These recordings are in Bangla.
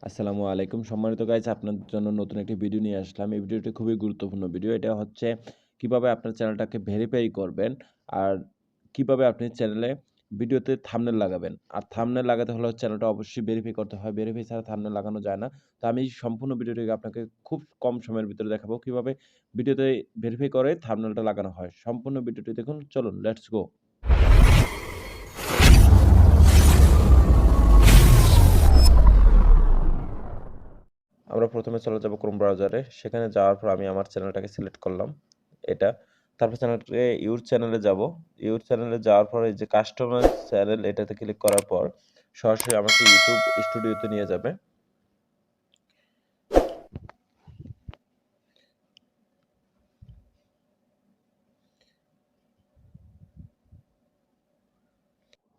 আসসালামু আলাইকুম সম্মানিত গাইস, আপনাদের জন্য নতুন একটি ভিডিও নিয়ে আসলাম। এই ভিডিওটি খুবই গুরুত্বপূর্ণ ভিডিও। এটা হচ্ছে কিভাবে আপনার চ্যানেলটাকে ভেরিফাই করবেন আর কিভাবে আপনি চ্যানেলে ভিডিওতে থাম্বনেল লাগাবেন। আর থাম্বনেল লাগাতে হলে চ্যানেলটা অবশ্যই ভেরিফাই করতে হয়। ভেরিফাই ছাড়া থাম্বনেল লাগানো যায় না। তো আমি সম্পূর্ণ ভিডিওটি আপনাকে খুব কম সময়ের ভিতরে দেখাবো কিভাবে ভিডিওতে ভেরিফাই করে থাম্বনেলটা লাগানো হয়। সম্পূর্ণ ভিডিওটি দেখুন। চলুন লেটস গো। আমরা প্রথমে চলে যাব ক্রোম ব্রাউজারে। সেখানে যাওয়ার পর আমি আমার চ্যানেলটাকে সিলেক্ট করলাম এটা। তারপর চ্যানেলটাকে ইউর চ্যানেলে যাব। ইউর চ্যানেলে যাওয়ার পর এই যে কাস্টমার চ্যানেল এটাতে ক্লিক করার পর সরাসরি আমাকে ইউটিউব স্টুডিওতে নিয়ে যাবে।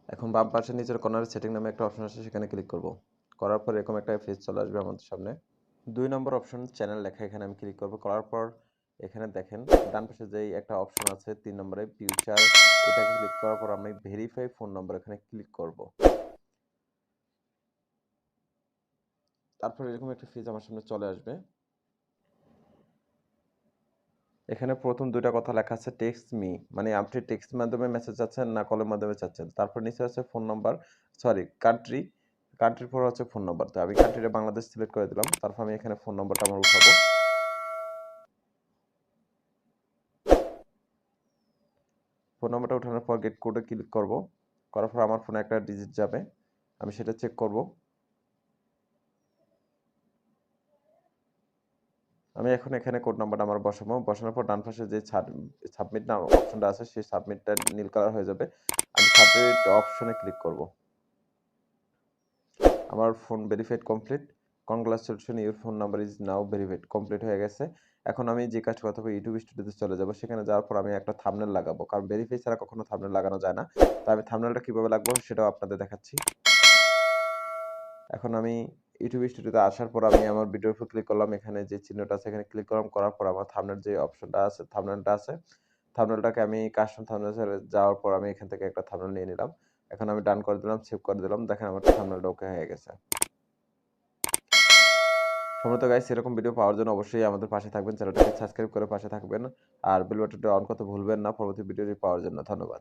এখন বাম পাশের নিচের কর্নারে সেটিং নামে একটা অপশন আছে, সেখানে ক্লিক করব। করার পর এরকম একটা পেজ চলে আসবে আমাদের সামনে। ২ নম্বর অপশন চ্যানেল লেখা, এখানে আমি ক্লিক করব। করার পর এখানে দেখেন ডান পাশে যেই একটা অপশন আছে ৩ নম্বরে ফিউচার, এটাকে ক্লিক করার পর আমি ভেরিফাই ফোন নম্বর এখানে ক্লিক করব। তারপর এরকম একটা পেজ আমার সামনে চলে আসবে। এখানে প্রথম ২টা কথা লেখা আছে টেক্সট মি, মানে আপনি টেক্সট মাধ্যমে মেসেজ চাচ্ছেন না কলের মাধ্যমে চাচ্ছেন। তারপর নিচে আছে ফোন নাম্বার, সরি কান্ট্রি, কান্ট্রির পর হচ্ছে ফোন নাম্বার। তো আমি কান্ট্রিটা বাংলাদেশ সিলেক্ট করে দিলাম। তারপর আমি এখানে ফোন নাম্বারটা আমার উঠাবো। ফোন নাম্বারটা উঠানোর পর গেট কোডে ক্লিক করব। করার পর আমার ফোনে একটা ডিজিট যাবে, আমি সেটা চেক করব। আমি এখন এখানে কোড নাম্বারটা আমার বসাবো। বসানোর পর ডান পাশে যে সাবমিট নাম অপশনটা আছে, সেই সাবমিটটা নীল কালার হয়ে যাবে। আমি সাবমিট অপশনে ক্লিক করব। আমার phone verified complete. Congratulation, your phone number is now verified complete হয়ে গেছে। এখন আমি যে কাজটা করতে হবে, ইউটিউব স্টুডিওতে চলে যাব। সেখানে যাওয়ার পর আমি একটা থাম্বনেল লাগাবো, কারণ ভেরিফাই ছাড়া কখনো থাম্বনেল লাগানো যায় না। তো আমি থাম্বনেলটা কিভাবে লাগাবো সেটাও আপনাদের দেখাচ্ছি। এখন আমি ইউটিউব স্টুডিওতে আসার পর আমি আমার ভিডিওর উপর ক্লিক করলাম। এখানে যে চিহ্নটা আছে এখানে ক্লিক করলাম। করার পর আমার থাম্বনেল যে অপশনটা আছে, থাম্বনেলটা আছে, থাম্বনেলটাকে আমি কাস্টম থাম্বনেল যাওয়ার পর আমি এখান থেকে একটা থাম্বনেল নিয়ে নিলাম। এখন আমি ডান করে দিলাম, সেভ করে দিলাম। দেখেন আমার থাম্বনেলটা ওকে হয়ে গেছে। সম্মানিত গাইস, এরকম ভিডিও পাওয়ার জন্য অবশ্যই আমাদের পাশে থাকবেন, চ্যানেলটাকে সাবস্ক্রাইব করে পাশে থাকবেন আর বেল বাটনটা অন করতে ভুলবেন না পরবর্তী ভিডিওটি পাওয়ার জন্য। ধন্যবাদ।